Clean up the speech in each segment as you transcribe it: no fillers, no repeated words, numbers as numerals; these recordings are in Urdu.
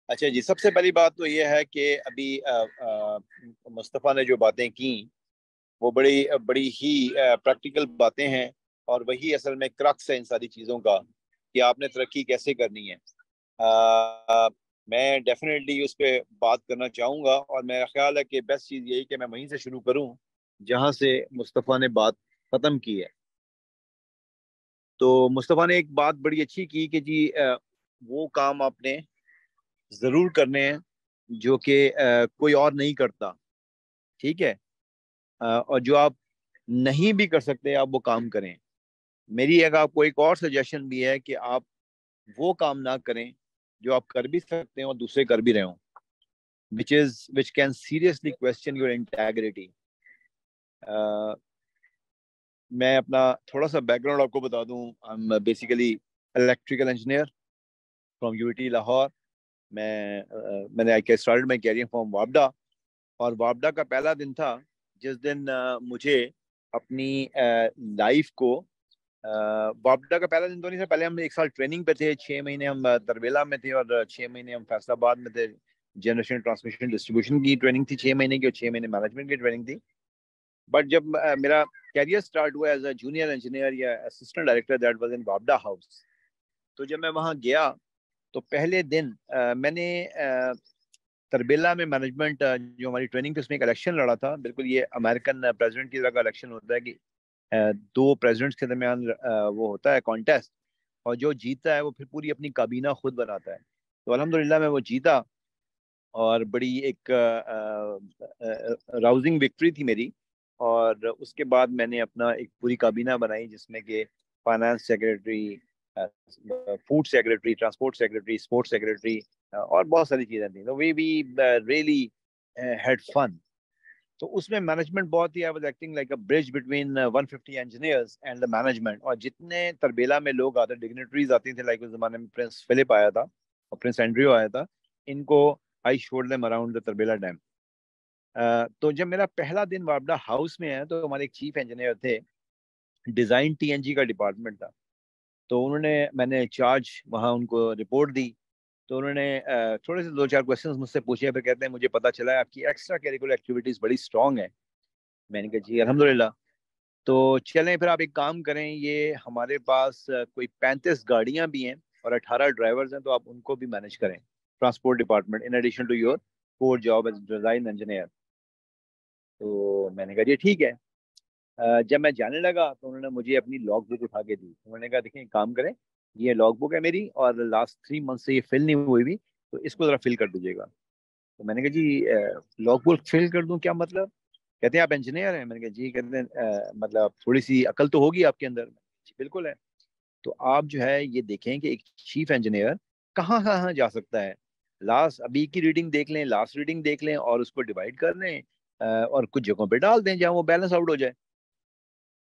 اچھا جی، سب سے پہلی بات تو یہ ہے کہ ابھی مصطفیٰ نے جو باتیں کی وہ بڑی بڑی ہی پریکٹیکل باتیں ہیں، اور وہی اصل میں کرکس ہے ان ساری چیزوں کا کہ آپ نے ترقی کیسے کرنی ہے۔ میں ڈیفینیٹلی اس پہ بات کرنا چاہوں گا، اور میرا خیال ہے کہ بیسٹ چیز یہی کہ میں وہیں سے شروع کروں جہاں سے مصطفیٰ نے بات ختم کی ہے۔ تو مصطفیٰ نے ایک بات بڑی اچھی کی کہ جی وہ کام آپ نے ضرور کرنے ہیں جو کہ کوئی اور نہیں کرتا، ٹھیک ہے، اور جو آپ نہیں بھی کر سکتے آپ وہ کام کریں۔ میری آپ کو ایک اور سجیشن بھی ہے کہ آپ وہ کام نہ کریں جو آپ کر بھی سکتے ہیں اور دوسرے کر بھی رہے ہوں، which can seriously question your integrity۔ میں اپنا تھوڑا سا بیک گراؤنڈ آپ کو بتا دوں، I'm basically electrical engineer from UT Lahore. میں نے اسٹارٹڈ مائی کیریئر فرام وابڈا، اور وابڈا کا پہلا دن تھا جس دن مجھے اپنی لائف کو وابڈا کا پہلا دن تو نہیں تھا، پہلے ہم 1 سال ٹریننگ پہ تھے، 6 مہینے ہم تربیلا میں تھے اور 6 مہینے ہم فیصل آباد میں تھے۔ جنریشن ٹرانسمیشن ڈسٹریبیوشن کی ٹریننگ تھی 6 مہینے کی، اور 6 مہینے مینجمنٹ کی ٹریننگ تھی۔ بٹ جب میرا کیریئر سٹارٹ ہوا ایز اے جونیئر انجینئر یا assistant director, that was in وابڈا ہاؤس، تو جب میں وہاں گیا تو پہلے دن میں نے تربیلا میں مینجمنٹ جو ہماری ٹریننگ تھی اس میں ایک الیکشن لڑا تھا، بالکل یہ امریکن پریزیڈنٹ کی طرح کا الیکشن ہوتا ہے کہ 2 پریزیڈنٹس کے درمیان وہ ہوتا ہے کانٹیسٹ، اور جو جیتا ہے وہ پھر پوری اپنی کابینہ خود بناتا ہے۔ تو الحمدللہ میں وہ جیتا، اور بڑی ایک راؤزنگ وکٹری تھی میری، اور اس کے بعد میں نے اپنا ایک پوری کابینہ بنائی جس میں کہ finance secretary, food secretary, transport secretary, sports secretary, اور بہت ساری چیزیں تھیں۔ تو وی ریئلی ہیڈ فن۔ تو اس میں مینجمنٹ بہت ہی، I was acting like a bridge between 150 engineers and the management, اور جتنے تربیلا میں لوگ آتے، ڈگنیٹریز آتی تھے، لائک اس زمانے میں پرنس فلپ آیا تھا اور پرنس اینڈریو آیا تھا، ان کو I showed them around the Tarbela dam. تو جب میرا پہلا دن وابڈا ہاؤس میں ہے تو ہمارے ایک چیف انجینئر تھے، ڈیزائن TNG کا ڈپارٹمنٹ تھا، تو میں نے چارج وہاں ان کو رپورٹ دی، تو انہوں نے تھوڑے سے 2-4 کوشچنز مجھ سے پوچھے، پھر کہتے ہیں مجھے پتا چلا ہے آپ کی ایکسٹرا کیریکولر ایکٹیویٹیز بڑی اسٹرانگ ہے۔ میں نے کہا جی الحمدللہ۔ تو چلیں پھر آپ ایک کام کریں، یہ ہمارے پاس کوئی 35 گاڑیاں بھی ہیں اور 18 ڈرائیورز ہیں، تو آپ ان کو بھی مینج کریں، transport department, in addition to your core job as design engineer. تو میں نے کہا جی ٹھیک ہے۔ جب میں جانے لگا تو انہوں نے مجھے اپنی لاگ بک اٹھا کے دی، انہوں نے کہا دیکھیں ایک کام کریں، یہ لاگ بک ہے میری اور لاسٹ 3 منتھ سے یہ فل نہیں ہوئی بھی، تو اس کو ذرا فل کر دیجیے گا۔ تو میں نے کہا جی لاگ بک فل کر دوں، کیا مطلب؟ کہتے ہیں آپ انجینئر ہیں؟ میں نے کہا جی، کہتے ہیں مطلب تھوڑی سی عقل تو ہوگی آپ کے اندر؟ جی بالکل ہے۔ تو آپ جو ہے یہ دیکھیں کہ ایک چیف انجینئر کہاں کہاں جا سکتا ہے، ابھی کی ریڈنگ دیکھ لیں، لاسٹ ریڈنگ دیکھ لیں، اور اس کو ڈیوائڈ کر لیں، اور کچھ جگہوں پہ ڈال دیں جہاں وہ بیلنس آؤٹ ہو جائے۔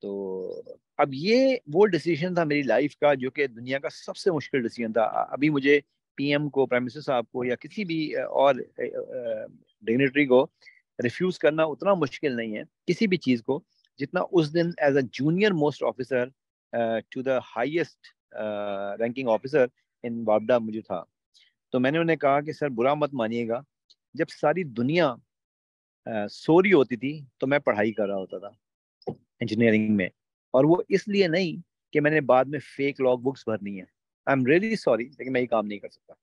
تو اب یہ وہ ڈیسیجن تھا میری لائف کا جو کہ دنیا کا سب سے مشکل ڈیسیجن تھا۔ ابھی مجھے PM کو، پرائم منسٹر صاحب کو، یا کسی بھی اور ڈگنیٹری کو ریفیوز کرنا اتنا مشکل نہیں ہے کسی بھی چیز کو، جتنا اس دن as a junior most officer to the highest ranking officer in وابڈا مجھے تھا۔ تو میں نے انہیں کہا کہ سر برا مت مانیے گا، جب ساری دنیا سو رہی ہوتی تھی تو میں پڑھائی کر رہا ہوتا تھا انجینئرنگ میں، اور وہ اس لیے نہیں کہ میں نے بعد میں فیک لاگ بکس بھرنی ہے۔ آئی ایم ریئلی سوری، لیکن میں یہ کام نہیں کر سکتا۔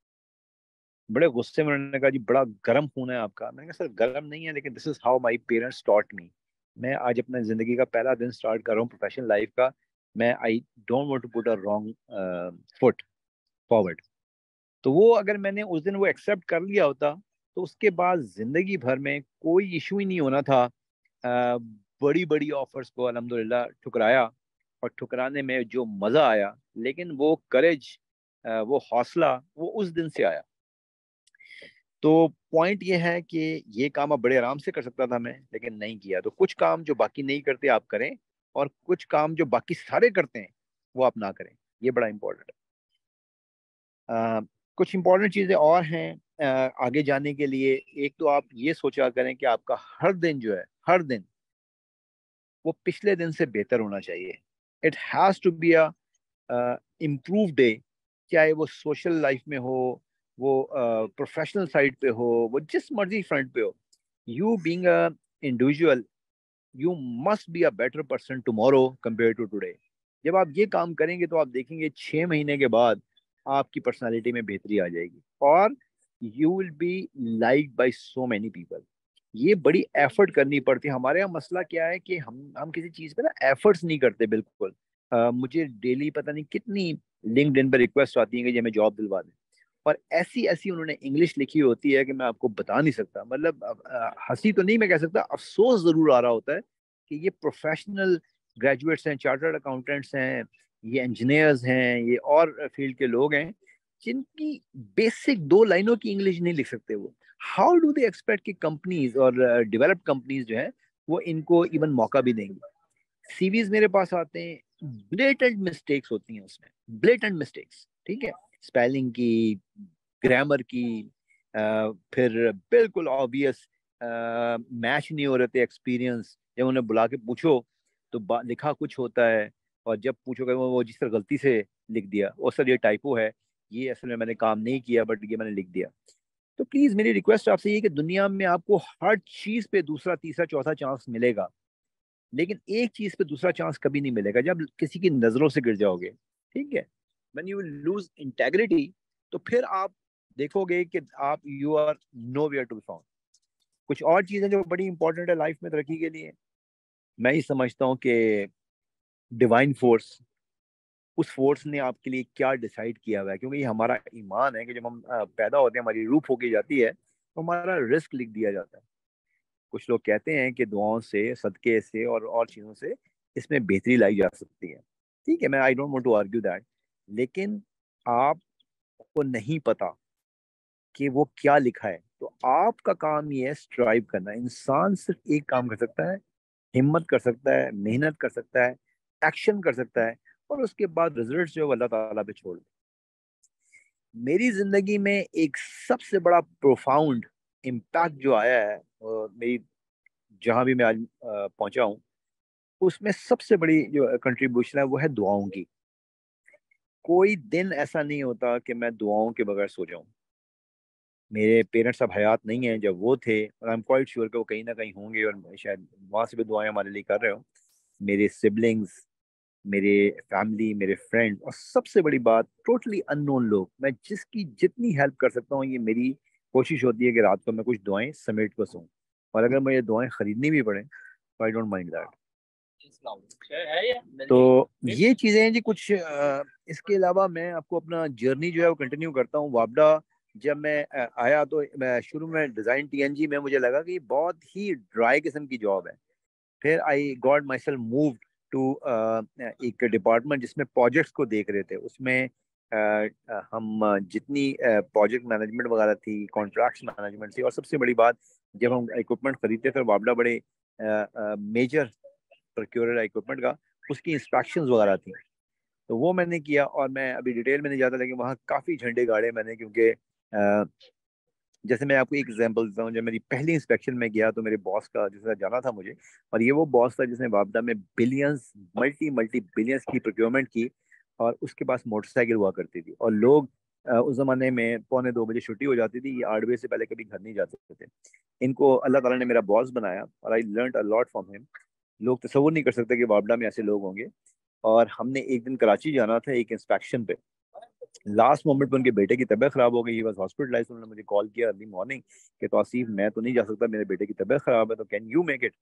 بڑے غصے میں انہوں نے کہا جی بڑا گرم خون ہے آپ کا۔ میں نے کہا سر گرم نہیں ہے، لیکن دس از ہاؤ مائی پیرنٹس ٹاٹ می۔ میں آج اپنے زندگی کا پہلا دن سٹارٹ کر رہا ہوں پروفیشنل لائف کا، میں I don't want to put a wrong foot forward. تو وہ اگر میں نے اس دن وہ ایکسیپٹ کر لیا ہوتا تو اس کے بعد زندگی بھر میں کوئی ایشو ہی نہیں ہونا تھا۔ بڑی بڑی آفرز کو الحمدللہ ٹھکرایا، اور ٹھکرانے میں جو مزہ آیا، لیکن وہ کریج، وہ حوصلہ، وہ اس دن سے آیا۔ تو پوائنٹ یہ ہے کہ یہ کام اب بڑے آرام سے کر سکتا تھا میں، لیکن نہیں کیا۔ تو کچھ کام جو باقی نہیں کرتے آپ کریں، اور کچھ کام جو باقی سارے کرتے ہیں وہ آپ نہ کریں، یہ بڑا امپورٹنٹ ہے۔ کچھ امپورٹنٹ چیزیں اور ہیں آگے جانے کے لیے۔ ایک تو آپ یہ سوچا کریں کہ آپ کا ہر دن جو ہے، ہر دن وہ پچھلے دن سے بہتر ہونا چاہیے۔ It has to be a improve day, چاہے وہ سوشل لائف میں ہو، وہ پروفیشنل سائڈ پہ ہو, وہ جس مرضی فرنٹ پہ ہو, you being a individual you must be a better person tomorrow compare to today. جب آپ یہ کام کریں گے تو آپ دیکھیں گے 6 مہینے کے بعد آپ کی پرسنالٹی میں بہتری آ جائے گی, اور you will be like by so many people. یہ بڑی ایفرٹ کرنی پڑتی ہے. ہمارے یہاں مسئلہ کیا ہے کہ ہم کسی چیز پہ نا ایفرٹس نہیں کرتے بالکل. مجھے ڈیلی پتہ نہیں کتنی لنکڈ ان پہ ریکویسٹ آتی ہیں کہ یہ ہمیں جاب دلوا دیں, اور ایسی ایسی انہوں نے انگلش لکھی ہوتی ہے کہ میں آپ کو بتا نہیں سکتا. مطلب ہنسی تو نہیں میں کہہ سکتا, افسوس ضرور آ رہا ہوتا ہے کہ یہ پروفیشنل گریجویٹس ہیں, چارٹرڈ اکاؤنٹنٹس ہیں, یہ انجینئرز ہیں, یہ اور فیلڈ کے لوگ ہیں جن کی بیسک 2 لائنوں کی انگلش نہیں لکھ سکتے. وہ ہاؤ ڈو دے ایکسپیکٹ کہ کمپنیز اور ڈیولپڈ کمپنیز جو ہیں وہ ان کو ایون موقع بھی دیں گی. سی ویز میرے پاس آتے ہیں, بلیٹنٹ مسٹیکس ہوتی ہیں اس میں, بلیٹنٹ مسٹیکس, ٹھیک ہے, اسپیلنگ کی, گرامر کی, پھر بالکل آبویس میچ نہیں ہو رہے تھے ایکسپیرینس. جب انہیں بلا کے پوچھو تو لکھا کچھ ہوتا ہے, اور جب پوچھو کہ وہ جس طرح غلطی سے لکھ دیا, اور سر یہ ٹائپو ہے, یہ اصل میں نے کام نہیں کیا بٹ یہ میں نے لکھ دیا. تو پلیز میری ریکویسٹ آپ سے یہ کہ دنیا میں آپ کو ہر چیز پہ دوسرا تیسرا چوتھا چانس ملے گا, لیکن ایک چیز پہ دوسرا چانس کبھی نہیں ملے گا, جب کسی کی نظروں سے گر جاؤ گے. ٹھیک ہے, when you will lose integrity, تو پھر آپ دیکھو گے کہ آپ you are nowhere to be found. کچھ اور چیزیں جو بڑی امپورٹنٹ ہے لائف میں ترقی کے لیے, میں یہ سمجھتا ہوں کہ ڈیوائن فورس, اس فورس نے آپ کے لیے کیا ڈیسائیڈ کیا ہوا ہے, کیونکہ یہ ہمارا ایمان ہے کہ جب ہم پیدا ہوتے ہیں ہماری روح ہو کے جاتی ہے تو ہمارا رزق لکھ دیا جاتا ہے. کچھ لوگ کہتے ہیں کہ دعاؤں سے, صدقے سے اور چیزوں سے اس میں بہتری لائی جا سکتی ہے. ٹھیک ہے, میں I don't want to argue that, لیکن آپ کو نہیں پتا کہ وہ کیا لکھا ہے. تو آپ کا کام یہ ہے اسٹرائیو کرنا. انسان صرف ایک کام کر سکتا ہے, ہمت کر سکتا ہے, محنت کر سکتا ہے, ایکشن کر سکتا ہے, اور اس کے بعد رزلٹ جو ہے وہ اللہ تعالیٰ پہ چھوڑ دے. میری زندگی میں ایک سب سے بڑا پروفاؤنڈ امپیکٹ جو آیا ہے, اور میری جہاں بھی میں آج پہنچا ہوں, اس میں سب سے بڑی جو کنٹریبیوشن ہے وہ ہے دعاؤں کی. کوئی دن ایسا نہیں ہوتا کہ میں دعاؤں کے بغیر سو جاؤں. میرے پیرنٹس اب حیات نہیں ہیں, جب وہ تھے, اور آئی ایم کوائٹ شیور کہ وہ کہیں نہ کہیں ہوں گے, اور شاید وہاں سے بھی دعائیں ہمارے لیے کر رہے ہوں. میرے سبلنگز, میرے فیملی, میرے فرینڈ, اور سب سے بڑی بات ٹوٹلی ان نون لوگ, میں جس کی جتنی ہیلپ کر سکتا ہوں, یہ میری کوشش ہوتی ہے کہ رات کو میں کچھ دعائیں سمیٹ کو سوں, اور اگر مجھے دعائیں خریدنی بھی پڑیں تو آئی ڈونٹ مائنڈ دیٹ. تو یہ چیزیں ہیں جی کچھ. اس کے علاوہ میں آپ کو اپنا جرنی جو ہے وہ کنٹینیو کرتا ہوں. وابڈا جب میں آیا تو میں شروع میں ڈیزائن ٹی این جی میں مجھے لگا کہ یہ بہت ہی ڈرائی قسم کی جاب ہے. پھر I got myself moved to ایک ڈپارٹمنٹ جس میں پروجیکٹس کو دیکھ رہے تھے. اس میں ہم جتنی پروجیکٹ مینجمنٹ وغیرہ تھی, کانٹریکٹس مینجمنٹ تھی, اور سب سے بڑی بات جب ہم اکوپمنٹ خریدتے تھے, وابڈا بڑے میجر پروکیورر اکوپمنٹ کا, اس کی انسپیکشنز وغیرہ تھیں. تو وہ میں نے کیا, اور میں ابھی ڈیٹیل میں نہیں جاتا, لیکن وہاں کافی جھنڈے گاڑے میں نے, کیونکہ جیسے میں آپ کو ایک ایگزامپل دیتا ہوں. جب میری پہلی انسپیکشن میں گیا تو میرے باس کا جس طرح جانا تھا مجھے, اور یہ وہ باس تھا جس نے وابڈا میں بلینز, ملٹی بلینز کی پروکیورمنٹ کی, اور اس کے پاس موٹر سائیکل ہوا کرتی تھی, اور لوگ اس زمانے میں 1:45 چھٹی ہو جاتی تھی, یہ 8 بجے سے پہلے کبھی گھر نہیں جاتے تھے. ان کو اللہ تعالیٰ نے میرا باس بنایا, اور I learned a lot from ہم. لوگ تصور نہیں کر سکتے کہ وابڈا میں ایسے لوگ ہوں گے. اور ہم نے ایک دن کراچی جانا تھا ایک انسپیکشن پہ. لاسٹ مومنٹ پہ ان کے بیٹے کی طبیعت خراب ہو گئی, ہی واز ہاسپٹلائز. انہوں نے مجھے کال کیا ارلی مارننگ کہ توصیف میں تو نہیں جا سکتا, میرے بیٹے کی طبیعت خراب ہے, تو کین یو میک اٹ.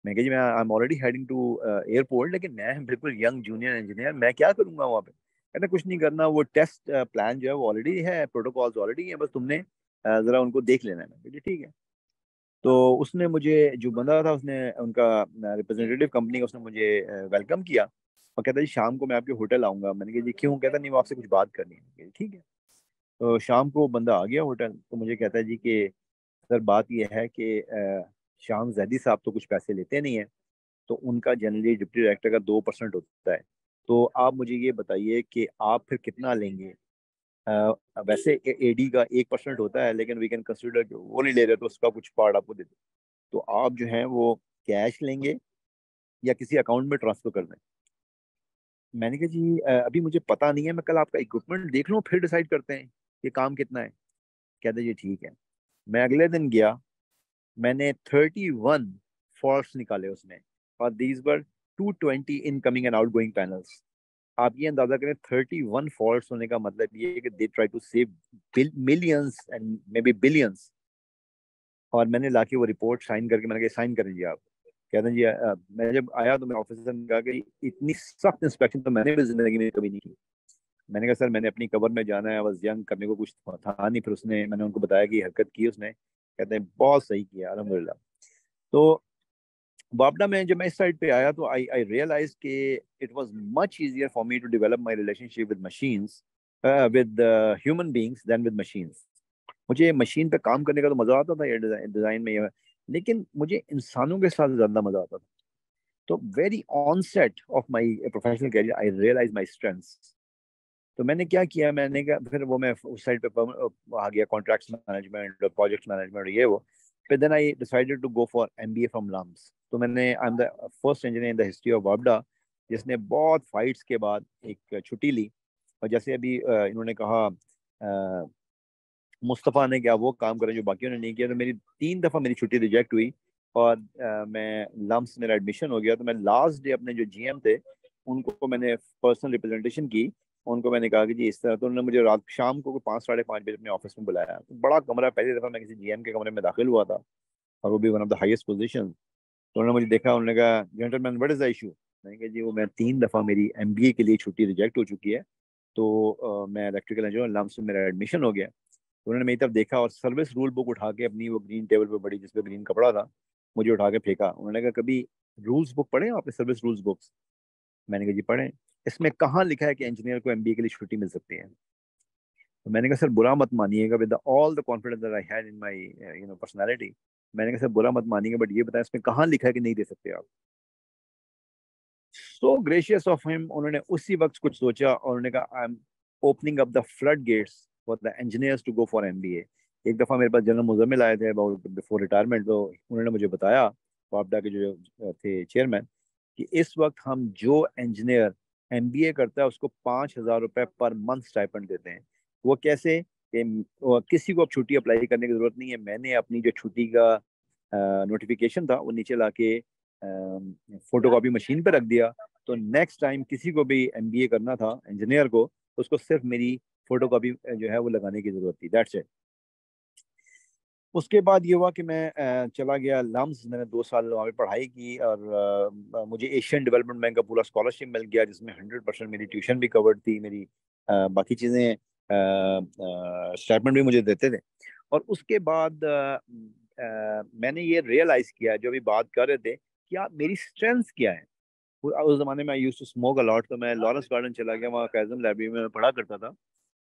میں کہ جی میں I am already heading to airport, لیکن میں بالکل ینگ جونیئر انجینئر, میں کیا کروں گا وہاں پہ. کہتے کچھ نہیں کرنا, وہ ٹیسٹ پلان جو ہے وہ آلریڈی ہے, پروٹوکالز آلریڈی ہیں, بس تم نے ذرا ان کو دیکھ لینا ہے. ٹھیک ہے. تو اس نے مجھے, جو بندہ تھا اس نے, ان کا ریپرزینٹیو کمپنی کا, اس نے مجھے ویلکم کیا, اور کہتا جی شام کو میں آپ کے ہوٹل آؤں گا. میں نے کہا جی کیوں؟ کہتا نہیں وہ آپ سے کچھ بات کرنی ہے. ٹھیک ہے. تو شام کو بندہ آ گیا ہوٹل, تو مجھے کہتا ہے جی کہ سر بات یہ ہے کہ شام زیدی صاحب تو کچھ پیسے لیتے نہیں ہیں, تو ان کا جنرلی ڈپٹی ڈائریکٹر کا 2% ہوتا ہے, تو آپ مجھے یہ بتائیے کہ آپ پھر کتنا لیں گے. ویسے اے ڈی کا 1% ہوتا ہے, لیکن وی کین کنسیڈر کہ وہ نہیں لے رہے تو اس کا کچھ پارٹ آپ کو دے دیں. تو آپ جو ہیں وہ کیش لیں گے یا کسی اکاؤنٹ میں ٹرانسفر کر دیں. میں نے کہا جی ابھی مجھے پتا نہیں ہے, میں کل آپ کا اکوپمنٹ دیکھ لوں پھر ڈیسائیڈ کرتے ہیں یہ کام کتنا ہے. کہتے جی ٹھیک ہے. میں اگلے دن گیا, میں نے 31 فالٹس نکالے اس میں, اور these were 220 in coming and out going panels. آپ یہ اندازہ کریں 31 فالٹس ہونے کا مطلب یہ ہے کہ they try to save millions and maybe billions. اور میں نے لا کے وہ رپورٹ سائن کر کے میں نے کہا سائن کریں جی آپ. کہتے ہیں جی میں جب آیا تو میں آفیسر نے کہا کہ اتنی سخت انسپیکشن تو میں نے بھی زندگی میں کبھی نہیں کی. میں نے کہا سر میں نے اپنی قبر میں جانا ہے, بس ینگ کرنے کو کچھ تھا نہیں. پھر میں نے ان کو بتایا کہ حرکت کی اس نے. کہتے ہیں بہت صحیح کیا الحمدللہ. تو بابڈا میں جب میں اس سائڈ پہ آیا تو آئی ریئلائز کہ it was much easier for me to develop my relationship with machines with human beings than with machines. مجھے مشین پہ کام کرنے کا تو مزہ آتا تھا یہ ڈیزائن میں, لیکن مجھے انسانوں کے ساتھ زیادہ مزہ آتا تھا. تو very onset of my professional career I realize my strengths. تو میں نے کیا کیا, میں نے کہا پھر وہ میں اس سائڈ پہ آ گیا کانٹریکٹس مینجمنٹ, پروجیکٹ مینجمنٹ, یہ وہ. پھر then I decided to go for MBA from LUMS. تو میں نے I am the first engineer in the history of وابڈا جس نے بہت فائٹس کے بعد ایک چھٹی لی. اور جیسے ابھی انہوں نے کہا مصطفیٰ نے کیا وہ کام کرے جو باقیوں نے نہیں کیا, تو میری 3 دفعہ میری چھٹی ریجیکٹ ہوئی, اور میں لمس میرا ایڈمیشن ہو گیا. تو میں لاسٹ ڈے اپنے جو GM تھے ان کو میں نے پرسنل ریپرزنٹیشن کی. ان کو میں نے کہا کہ جی اس طرح, تو انہوں نے مجھے رات شام کو 5 ساڑھے 5 بجے اپنے آفس میں بلایا. بڑا کمرہ, پہلی دفعہ میں کسی GM کے کمرے میں داخل ہوا تھا, اور وہ بھی one of the highest position. تو انہوں نے مجھے دیکھا, انہوں نے کہا gentleman what is the issue. میں نے کہا جی وہ میں 3 دفعہ میری MBA کے لیے چھٹی ریجیکٹ ہو چکی ہے, تو میں الیکٹریکل انجینئر لمس میں میرا ایڈمیشن ہو گیا. تو انہوں نے میری طرف دیکھا اور سروس رول بک اٹھا کے اپنی وہ گرین ٹیبل پہ بڑی جس پہ گرین کپڑا تھا مجھے اٹھا کے پھینکا. انہوں نے کہا کبھی رولس بک پڑھے آپ نے, سروس رولس بکس؟ میں نے کہا جی پڑھیں. اس میں کہاں لکھا ہے کہ انجینئر کو MBA کے لیے چھٹی مل سکتی ہے؟ تو میں نے کہا سر برا مت مانیے گا, with all the confidence that I had in my personality, میں نے کہا سر برا مت مانیے گا, بٹ یہ بتائیں اس میں کہاں لکھا ہے کہ نہیں دے سکتے آپ؟ سو گریشیس آف ہم, انہوں نے اسی وقت کچھ سوچا اور انہوں نے کہا I am opening up the flood gates for the engineers to go for MBA. ایک دفعہ میرے پاس جنرل مزمل آئے تھے بفور ریٹائرمنٹ, تو انہوں نے مجھے بتایا وابڈا کے جو تھے چیئرمین کہ اس وقت ہم جو انجینئر MBA کرتا ہے اس کو 5,000 روپے پر منتھ اسٹائپنڈ دیتے ہیں. وہ کیسے کہ کسی کو اب چھٹی اپلائی کرنے کی ضرورت نہیں ہے. میں نے اپنی جو چھٹی کا نوٹیفیکیشن تھا وہ نیچے لا کے فوٹو کاپی مشین پہ رکھ دیا, تو نیکسٹ ٹائم کسی کو بھی MBA کرنا تھا انجینئر کو, اس کو صرف میری فوٹو کاپی جو ہے وہ لگانے کی ضرورت تھی. That's it. اس کے بعد یہ ہوا کہ میں چلا گیا لمس, میں نے 2 سال وہاں پہ پڑھائی کی, اور مجھے ایشین ڈیولپمنٹ بینک کا پورا اسکالرشپ مل گیا جس میں 100% میری ٹیوشن بھی کورڈ تھی, میری باقی چیزیں اسٹائپنڈ بھی مجھے دیتے تھے. اور اس کے بعد میں نے یہ ریئلائز کیا جو ابھی بات کر رہے تھے کہ آپ میری اسٹرینتھ کیا ہے. اس زمانے میں یوز ٹو اسموک الاٹ, تو میں لارنس گارڈن چلا گیا, وہاں کیزم لائبریری میں پڑھا کرتا تھا.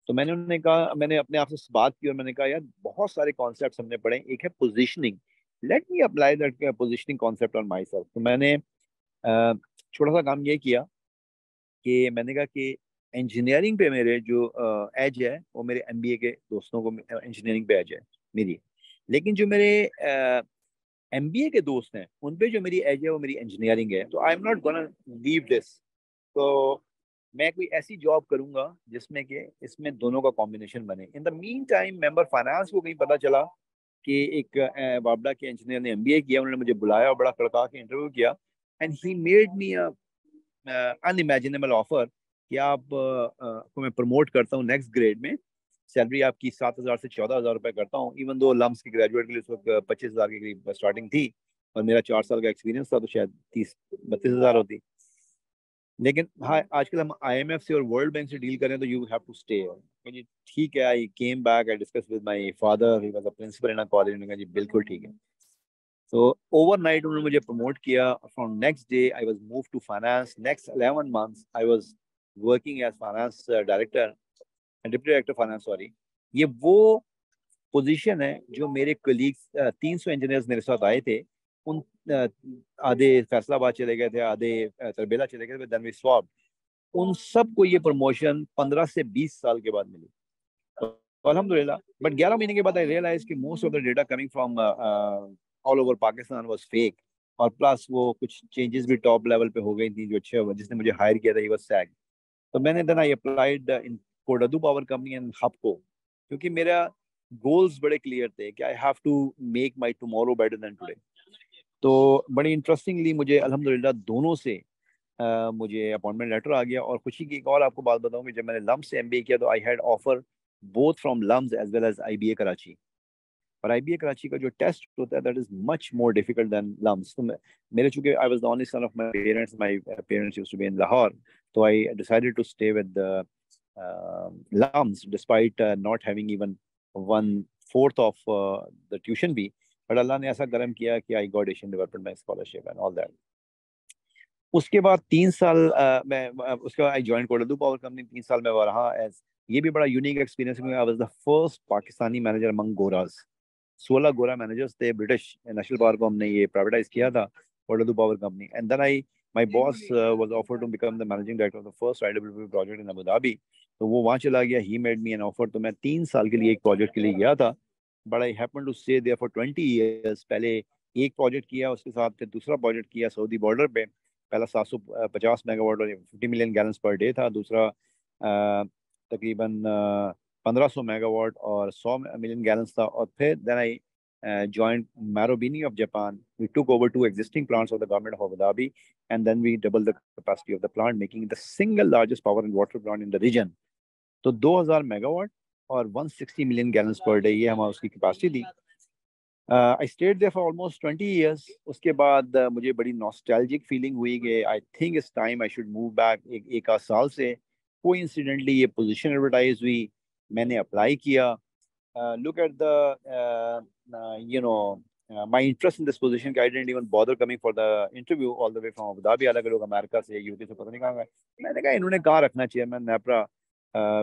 تو میں نے انہوں نے کہا, میں نے اپنے آپ سے بات کی اور میں نے کہا یار بہت سارے کانسیپٹس ہم نے پڑھے, ایک ہے positioning, let me apply that positioning concept on my self. تو میں نے چھوٹا سا کام یہ کیا کہ میں نے کہا کہ انجینئرنگ پہ میرے جو ایج ہے وہ میرے MBA کے دوستوں کو انجینئرنگ پہ ایج ہے میری, لیکن جو میرے MBA کے دوست ہیں ان پہ جو میری ایج ہے وہ میری انجینئرنگ ہے. تو آئی ایم ناٹ گونا لیو دس. تو میں کوئی ایسی جاب کروں گا جس میں کہ اس میں دونوں کا کمبینیشن بنے. ان دا مین ٹائم ممبر فائنانس کو کہیں پتا چلا کہ ایک وابڈا کے انجینئر نے MBA کیا, انہوں نے مجھے بلایا اور بڑا کڑکا کے انٹرویو کیا, and he made me unimaginable offer کہ آپ کو میں پروموٹ کرتا ہوں نیکسٹ گریڈ میں, سیلری آپ کی 7,000 سے 14,000 روپے کرتا ہوں, ایون دو لمس کی گریجویٹ کے لیے اس وقت 25,000 کے قریب اسٹارٹنگ تھی, اور میرا 4 سال کا ایکسپیرینس تھا تو شاید 30-32,000 ہوتی. لیکن ہاں آج کل ہم IMF سے اور ورلڈ بینک سے ڈیل کریں تو یو ہیو ٹو اسٹے. ٹھیک ہے, I came back, I discuss with my father, he was a principal in college. انہوں نے کہا جی بالکل ٹھیک ہے. تو اوور نائٹ انہوں نے مجھے پروموٹ کیا. From next day I was move to finance. Next 11 months I was working as finance director, deputy director finance, sorry. یہ وہ پوزیشن ہے جو میرے کولیگس 300 انجینئرز میرے ساتھ آئے تھے, ان آدھے فیصلہ آباد چلے گئے تھے, آدھے تربیلا چلے گئے تھے, دین وی سواپ. ان سب کو یہ پروموشن 15 سے 20 سال کے بعد ملی, الحمدللہ. بٹ 11 مہینے کے بعد آئی ریئلائز کہ most of the data coming from all over Pakistan was fake, اور پلس وہ کچھ چینجز بھی ٹاپ لیول پہ ہو گئی تھی جو اچھے ہوا. جس نے مجھے ہائر کیا تھا ہی واز سیگ. تو میں نے دین I applied in کوڈادو power company and ہپکو, کیونکہ میرا گولز بڑے کلیئر تھے کہ I have to make my tomorrow better than today. تو بڑی انٹرسٹنگلی مجھے الحمدللہ دونوں سے مجھے اپوائنٹمنٹ لیٹر آ گیا. اور خوشی کی ایک اور آپ کو بات بتاؤں کہ جب میں نے لمز سے MBA کیا تو I had offer both from LUMS as well as IBA Karachi. اور IBA کراچی کا جو ٹیسٹ ہوتا ہے that is much more difficult than LUMS. تو میرے چونکہ I was the only son of my parents used to be in Lahore, تو I decided to stay with LUMS despite not having even 1/4 of the tuition بھی. بٹ اللہ نے ایسا کرم کیا کہ I got Asian development bank scholarship and all that. اس کے بعد 3 سال میں اس کے بعد آئی جوائن کوڈلو پاور کمپنی. 3 سال میں رہا ایز, یہ بھی بڑا unique experience. I was the first Pakistani manager امنگ گوراز. 16 گورا مینیجرز تھے. برٹش نیشنل پاور کو ہم نے یہ پرائیویٹائز کیا تھا, کوڈلو power company. And then my boss was offered to become the managing director of the first IWP project in Abu Dhabi. تو وہ وہاں چلا گیا. He made me an offer. تو میں 3 سال کے لیے ایک پروجیکٹ کے لیے گیا تھا. But I happened to stay there for 20 years. پہلے ایک پروجیکٹ کیا, اس کے ساتھ پھر دوسرا پروجیکٹ کیا سعودی بارڈر پہ. پہلا 750 میگا واٹ اور 50 ملین گیلنس پر ڈے تھا. دوسرا تقریباً 1500 میگا واٹ اور 100 ملین گیلنس تھا. اور پھر then I joined Marubeni of Japan. We took over 2 existing plants of the government of Abu Dhabi, and then we doubled the capacity of the plant, making it the single largest power and water plant in the region. تو 2000 میگا واٹ اور 160 ملین گیلنس پر ڈے یہ ہماری اس کی کیپیسٹی تھی. I stayed there for almost 20 years. اس کے بعد مجھے بڑی ناسٹیلجک فیلنگ ہوئی کہ I think it's time I should move back. ایک آدھ سال سے کوئی انسیڈنٹلی یہ پوزیشن ایڈورٹائز ہوئی, میں نے اپلائی کیا. Look at the my interest in this position. I didn't even bother coming for the interview all the way from Abu Dhabi. الگ لوگ امریکہ سے UK سے پتہ نہیں کہاں گئے. میں نے کہا انہوں نے کہاں رکھنا چاہیے میں نیپرا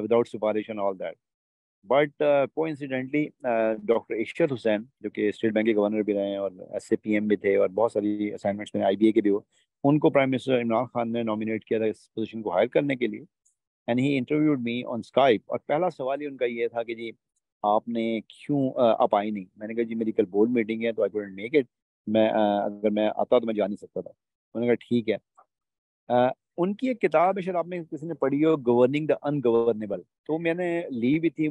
without سپارش and all that. But coincidentally doctor Ishrat Hussain جو کہ اسٹیٹ بینک کے گورنر بھی رہے ہیں اور SAPM بھی تھے اور بہت ساری اسائنمنٹس میں IBA کے بھی ہو, ان کو پرائم منسٹر عمران خان نے نامینیٹ کیا تھا اس پوزیشن کو ہائر کرنے کے لیے. And he interviewed me on Skype. اور پہلا سوال ہی ان کا یہ تھا کہ جی آپ نے کیوں آپ آئی نہیں. میں نے کہا جی میری کل بورڈ میٹنگ ہے تو آئی کوڈنٹ میک اٹ. میں اگر میں آتا تو میں جا نہیں سکتا تھا. انہوں نے کہا ٹھیک ہے. ان کی ایک کتاب ہے, شاید آپ نے کسی نے پڑھی ہو, گورننگ دا انگورنیبل. تو میں نے لی بھی تھی,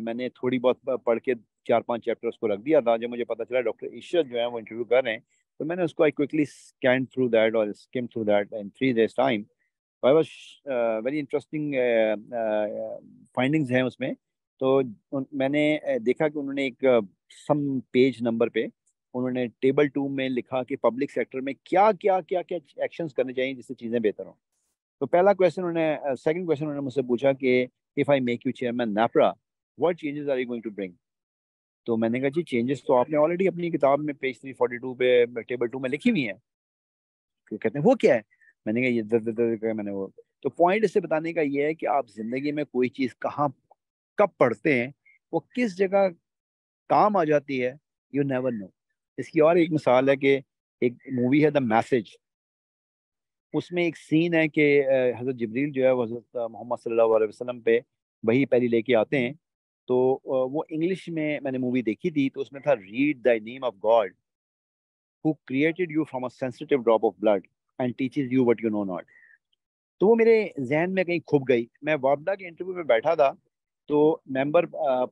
میں نے تھوڑی بہت پڑھ کے 4-5 چیپٹر اس کو رکھ دیا تھا. جب مجھے پتا چلا ڈاکٹر عشرت جو ہے وہ انٹرویو کر رہے ہیں تو میں نے اس کو آئی کوئکلی اسکین تھرو دیٹ اور skim through that in 3 days time. I was very interesting findings ہیں اس میں. تو میں نے دیکھا کہ انہوں نے ایک سم پیج نمبر پہ انہوں نے ٹیبل 2 میں لکھا کہ پبلک سیکٹر میں کیا کیا کیا کیا ایکشنز کرنے چاہیے جس سے چیزیں بہتر ہوں. تو پہلا کویشچن سیکنڈ کویشچن انہوں نے مجھ سے پوچھا کہ if I make you chairman NAPRA, what changes are you going to bring? تو میں نے کہا جی چینجز تو آپ نے آلریڈی اپنی کتاب میں پیج 342 پہ ٹیبل 2 میں لکھی ہوئی ہیں. کہتے ہیں وہ کیا ہے. میں نے کہا یہ میں نے وہ. تو پوائنٹ اس سے بتانے کا یہ ہے کہ آپ زندگی میں کوئی چیز کہاں کب پڑھتے ہیں, وہ کس جگہ کام آ جاتی ہے, یو نیور نو. اس کی اور ایک مثال ہے کہ ایک مووی ہے دا میسج. اس میں ایک سین ہے کہ حضرت جبریل جو ہے وہ حضرت محمد صلی اللہ علیہ وسلم پہ وہی پہلی لے کے آتے ہیں. تو وہ انگلش میں نے مووی دیکھی تھی, تو اس میں تھا read the name of God who created you from a sensitive drop of blood and teaches you what you know not. تو وہ میرے ذہن میں کہیں کھپ گئی. میں وابڈا کے انٹرویو میں بیٹھا تھا تو ممبر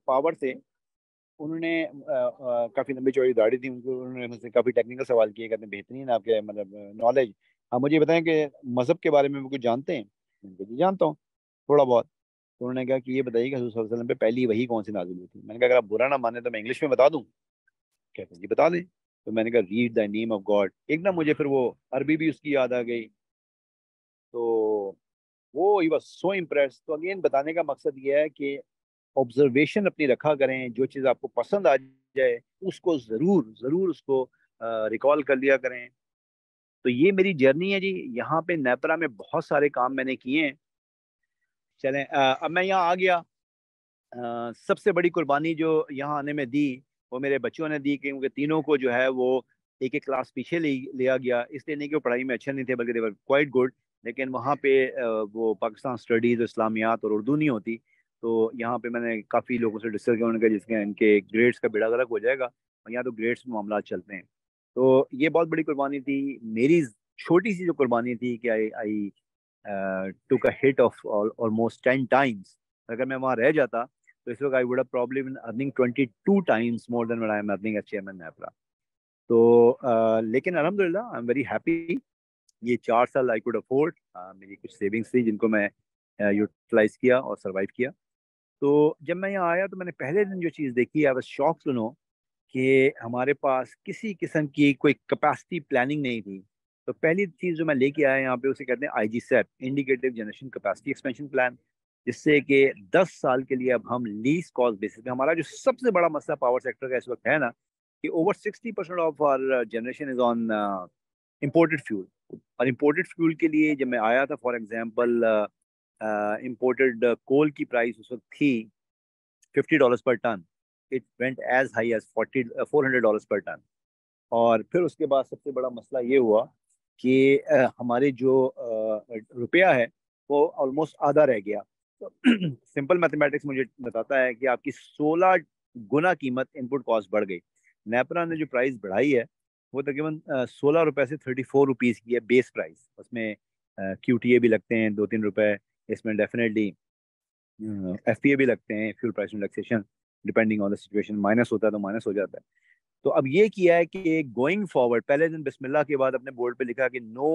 پاور تھے, انہوں نے کافی لمبی چوڑی داڑھی تھی, انہوں نے مجھ سے کافی ٹیکنیکل سوال کیے, کہتے ہیں بہترین آپ کے مطلب نالج, آپ مجھے بتائیں کہ مذہب کے بارے میں کچھ جانتے ہیں. میں نے کہا جی جانتا ہوں تھوڑا بہت. تو انہوں نے کہا کہ یہ بتائیے کہ حضور صلی اللہ علیہ وسلم پہ پہلی وحی کون سی نازل ہوئی تھی. میں نے کہا اگر آپ برا نہ مانے تو میں انگلش میں بتا دوں. کہتے ہیں جی بتا دیں. تو میں نے کہا read the name of God. ایک نا مجھے پھر وہ عربی بھی اس کی یاد آ گئی. تو وہ ہی واز سو امپریس. تو اگین بتانے کا مقصد یہ ہے کہ آبزرویشن اپنی رکھا کریں, جو چیز آپ کو پسند آ جائے اس کو ضرور اس کو ریکال کر لیا کریں. تو یہ میری جرنی ہے جی. یہاں پہ نیپرا میں بہت سارے کام میں نے کیے ہیں. چلیں اب میں یہاں آ گیا. سب سے بڑی قربانی جو یہاں آنے میں دی وہ میرے بچوں نے دی, کیونکہ تینوں کو جو ہے وہ ایک کلاس پیچھے لیا گیا. اس لیے نہیں کہ وہ پڑھائی میں اچھے نہیں تھے, بلکہ they were quite good, لیکن وہاں پہ وہ پاکستان اسٹڈیز, اسلامیات اور اردو نہیں ہوتی. تو یہاں پہ میں نے کافی لوگوں سے ڈسکس کیا, انہوں نے کہا جس کے ان کے گریڈس کا بیڑا غرق ہو جائے گا, اور یہاں تو گریڈس میں معاملات چلتے ہیں. تو یہ بہت بڑی قربانی تھی. میری چھوٹی سی جو قربانی تھی کہ I took a hit of almost 10 times. اگر میں وہاں رہ جاتا تو اس وقت I would have probably been earning 22 times more than what I am earning as chairman NAPRA. تو لیکن الحمدللہ آئی ایم ویری ہیپی. یہ 4 سال I could afford. میری کچھ سیونگس تھی جن کو میں یوٹیلائز کیا اور سروائیو کیا. تو جب میں یہاں آیا تو میں نے پہلے دن جو چیز دیکھی, I was shocked to know کہ ہمارے پاس کسی قسم کی کوئی کیپیسٹی پلاننگ نہیں تھی. تو پہلی چیز جو میں لے کے آیا یہاں پہ اسے کہتے ہیں IGCEP, indicative generation capacity expansion plan, جس سے کہ 10 سال کے لیے اب ہم لیز کاسٹ بیسس پہ, ہمارا جو سب سے بڑا مسئلہ پاور سیکٹر کا اس وقت ہے نا کہ over 60% of our generation is on imported fuel. اور امپورٹڈ فیول کے لیے جب میں آیا تھا, فار ایگزامپل امپورٹڈ کول کی پرائس اس وقت تھی $50 پر ton. It went as high as $400 per ton. اور پھر اس کے بعد سب سے بڑا مسئلہ یہ ہوا کہ ہمارے جو روپیہ ہے وہ آلموسٹ آدھا رہ گیا. سمپل میتھمیٹکس مجھے بتاتا ہے کہ آپ کی 16 گنا قیمت ان پٹ کاسٹ بڑھ گئی. نیپرا نے جو پرائز بڑھائی ہے وہ تقریباً 16 روپے سے 34 روپیز کی ہے بیس پرائز. اس میں QTA بھی لگتے ہیں 2-3 روپے, اس میں ڈیفینیٹلی FPA بھی لگتے ہیں, fuel price indexation, depending on the situation. Minus ہوتا ہے تو مائنس ہو جاتا ہے. تو اب یہ کیا ہے کہ گوئنگ فارورڈ پہلے دن بسم اللہ کے بعد اپنے بورڈ پہ لکھا کہ نو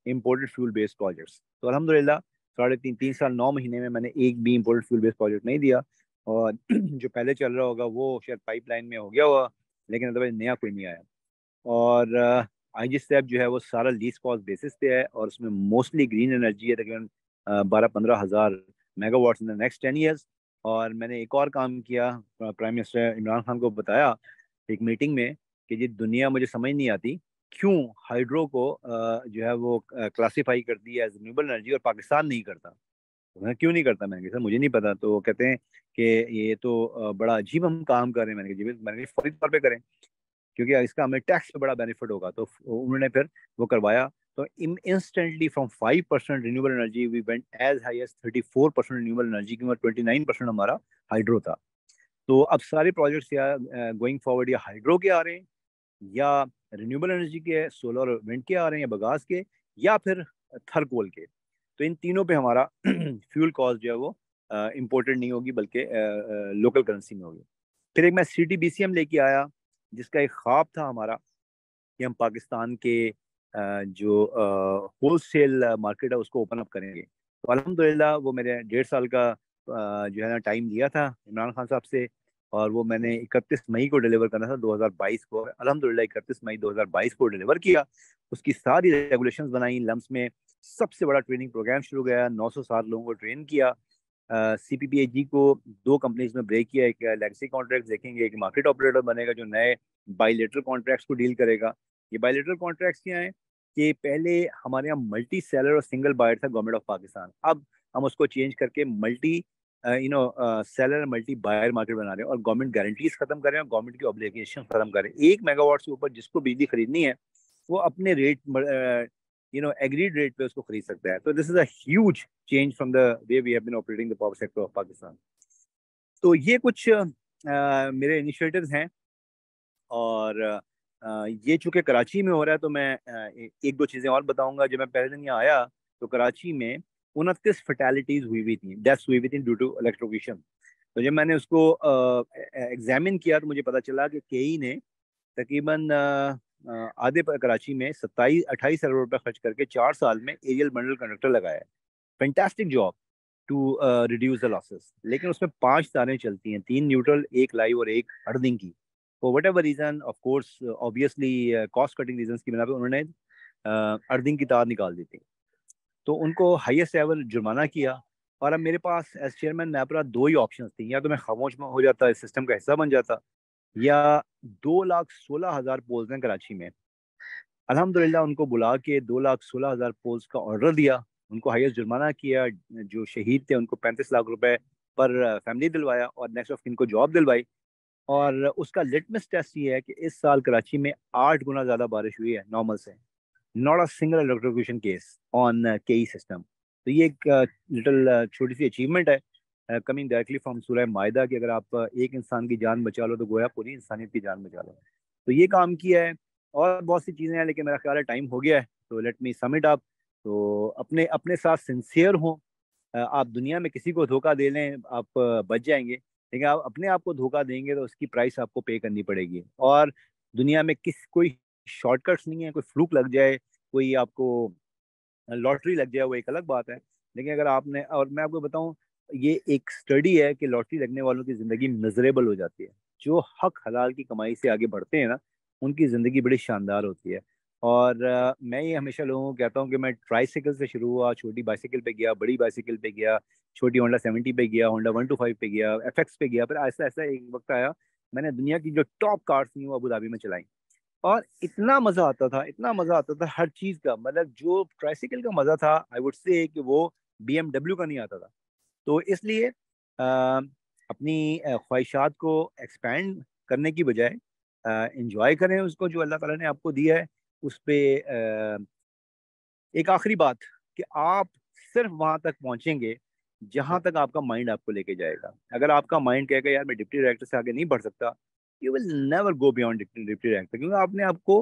امپورٹڈ فیول بیسڈ پروجیکٹس. تو الحمدللہ 3.5 سال 9 مہینے میں میں نے ایک بھی امپورٹڈ فیول بیسڈ پروجیکٹ نہیں دیا. اور جو پہلے چل رہا ہوگا وہ شاید پائپ لائن میں ہو گیا ہوا, لیکن ادروائز نیا کوئی نہیں آیا. اور IGCEP جو ہے وہ سارا لیز کاسٹ بیسس پہ ہے, اور اس میں موسٹلی گرین انرجی ہے, تقریباً 12-15 ہزار mega what's in the next 10 years. اور میں نے ایک اور کام کیا, پرائم منسٹر عمران خان کو بتایا ایک میٹنگ میں کہ یہ دنیا مجھے سمجھ نہیں آتی کیوں ہائیڈرو کو جو ہے وہ کلاسیفائی کرتی ہے ایز رینیوبل انرجی اور پاکستان نہیں کرتا. میں کیوں نہیں کرتا؟ میں نے کہا سر مجھے نہیں پتا. تو وہ کہتے ہیں کہ یہ تو بڑا عجیب ہم کام کر رہے ہیں. میں نے کہا فوری طور پہ کریں کیونکہ اس کا ہمیں ٹیکس پہ بڑا بینیفٹ ہوگا. تو انہوں نے پھر وہ کروایا. تو instantly from 5% renewable energy we went as high as 34% renewable energy, کیونکہ 29% ہمارا ہائیڈرو تھا. تو اب سارے پروجیکٹس یا گوئنگ فارورڈ یا ہائیڈرو کے آ رہے ہیں, یا رینیوبل انرجی کے, سولر اور ونڈ کے آ رہے ہیں, یا بگاس کے, یا پھر تھر کول کے. تو ان تینوں پہ ہمارا فیول کاسٹ جو ہے وہ امپورٹڈ نہیں ہوگی بلکہ لوکل کرنسی میں ہوگی. پھر ایک میں CTBCM لے کے آیا جس کا ایک خواب تھا ہمارا کہ ہم پاکستان کے جو ہول سیل مارکیٹ ہے اس کو اوپن اپ کریں گے. تو الحمدللہ وہ میرے 1.5 سال کا جو ہے نا ٹائم لیا تھا عمران خان صاحب سے, اور وہ میں نے 31 مئی کو ڈیلیور کرنا تھا 2022 کو. الحمدللہ 31 مئی 2022 کو ڈیلیور کیا. اس کی ساری ریگولیشنز بنائی, لمس میں سب سے بڑا ٹریننگ پروگرام شروع گیا, 960 لوگوں کو ٹرین کیا. CPPIG کو 2 کمپنیز میں بریک کیا, ایک لیگسی کانٹریکٹ دیکھیں گے, ایک مارکیٹ آپریٹر بنے گا جو نئے بائی لیٹرل کانٹریکٹس کو ڈیل کرے گا. یہ بائی لیٹرل کانٹریکٹس کیا ہیں کہ پہلے ہمارے یہاں ملٹی سیلر اور سنگل بائر تھا گورنمنٹ آف پاکستان, اب ہم اس کو چینج کر کے multi seller multi buyer market بنا رہے ہیں, اور گورنمنٹ گارنٹیز ختم کر رہے ہیں, اور گورنمنٹ کی اوبلیگیشن ختم کر رہے ہیں. 1 میگا واٹ سے اوپر جس کو بجلی خریدنی ہے وہ اپنے ریٹ ایگریڈ ریٹ پہ اس کو خرید سکتا ہے. تو this is a huge change from the way we have been operating the power sector of Pakistan. تو یہ کچھ میرے انیشیٹوز ہیں. اور یہ چونکہ کراچی میں ہو رہا ہے تو میں 1-2 چیزیں اور بتاؤں گا. جب میں پہلے دن یہاں آیا تو کراچی میں 29 فیٹیلٹیز ہوئی تھیں, ڈیتھس ہوئی تھیں ڈیو ٹو الیکٹروکیوشن. تو جب میں نے اس کو ایگزامن کیا تو مجھے پتا چلا کہ KE نے تقریباً آدھے کراچی میں 28 ارب روپے خرچ کر کے 4 سال میں ایریل بنڈل کنڈکٹر لگایا ہے. Fantastic job to reduce the losses. لیکن اس میں 5 تاریں چلتی ہیں, 3 نیوٹرل, 1 لائیو اور 1 ارتھنگ کی. For whatever reason, of course obviously cost cutting reasons کی بنا پہ انہوں نے ارتھنگ کی تار نکال دی تھی. تو ان کو ہائیسٹ ایور جرمانہ کیا. اور اب میرے پاس ایز چیئرمین نیپرا 2 ہی آپشنس تھیں, یا تو میں خاموش ہو جاتا, اس سسٹم کا حصہ بن جاتا, یا 2,16,000 پولز ہیں کراچی میں. الحمدللہ ان کو بلا کے 2,16,000 پولز کا آرڈر دیا, ان کو ہائیسٹ جرمانہ کیا, جو شہید تھے ان کو 35 لاکھ روپے پر فیملی دلوایا, اور نیکسٹ آف کن کو جاب دلوائی. اور اس کا لٹمس ٹیسٹ یہ ہے کہ اس سال کراچی میں 8 گنا زیادہ بارش ہوئی ہے نارمل سے. not a single electrocution case on KE system. تو یہ ایک لٹل چھوٹی سی اچیومنٹ ہے کمنگ ڈائریکٹلی فرام سورہ مائدہ کہ اگر آپ ایک انسان کی جان بچا لو تو گویا پوری انسانیت کی جان بچا لو. تو یہ کام کیا ہے, اور بہت سی چیزیں ہیں, لیکن میرا خیال ہے ٹائم ہو گیا ہے. تو let me some it up. تو اپنے ساتھ سنسیئر ہوں. آپ دنیا میں کسی کو دھوکہ دے لیں آپ بچ جائیں گے, لیکن آپ اپنے آپ کو دھوکہ دیں گے تو اس کی پرائس آپ کو پے کرنی پڑے گی. اور دنیا میں کوئی شارٹ کٹس نہیں ہے. کوئی فلوک لگ جائے, کوئی آپ کو لاٹری لگ جائے, وہ ایک الگ بات ہے. لیکن اگر آپ نے, اور میں آپ کو بتاؤں, یہ ایک اسٹڈی ہے کہ لاٹری لگنے والوں کی زندگی میزریبل ہو جاتی ہے. جو حق حلال کی کمائی سے آگے بڑھتے ہیں نا, ان کی زندگی بڑی شاندار ہوتی ہے. اور میں یہ ہمیشہ لوگوں کو کہتا ہوں کہ میں ٹرائی سائیکل سے شروع ہوا, چھوٹی بائیسیکل پہ گیا, بڑی بائیسیکل پہ گیا, چھوٹی ہونڈا 70 پہ گیا, ہونڈا 125 پہ گیا, ایف ایکس پہ گیا, پھر ایسا ایسا ایک وقت آیا میں نے دنیا کی جو ٹاپ کارس تھیں وہ ابو دھابی میں چلائیں. اور اتنا مزہ آتا تھا, اتنا مزہ آتا تھا ہر چیز کا. مطلب جو ٹرائسیکل کا مزہ تھا, آئی وڈ سے کہ وہ بی ایم ڈبلیو کا نہیں آتا تھا. تو اس لیے اپنی خواہشات کو ایکسپینڈ کرنے کی بجائے انجوائے کریں اس کو جو اللہ تعالیٰ نے آپ کو دیا ہے. اس پہ ایک آخری بات کہ آپ صرف وہاں تک پہنچیں گے جہاں تک آپ کا مائنڈ آپ کو لے کے جائے گا. اگر آپ کا مائنڈ کہے گا یار میں ڈپٹی ڈائریکٹر سے آگے نہیں بڑھ سکتا, you will never go beyond deputy director, کیونکہ آپ نے آپ کو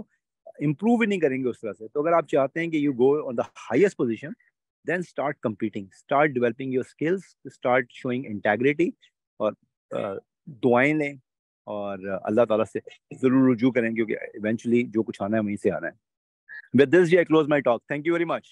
امپروو بھی نہیں کریں گے اس طرح سے. تو اگر آپ چاہتے ہیں کہ you go on the highest position, then start competing, start developing your skills, start showing integrity, اور دعائیں لیں اور اللہ تعالیٰ سے ضرور رجوع کریں, کیونکہ ایونچولی جو کچھ آنا ہے وہیں سے آنا ہے. With this, I close my talk. Thank you very much.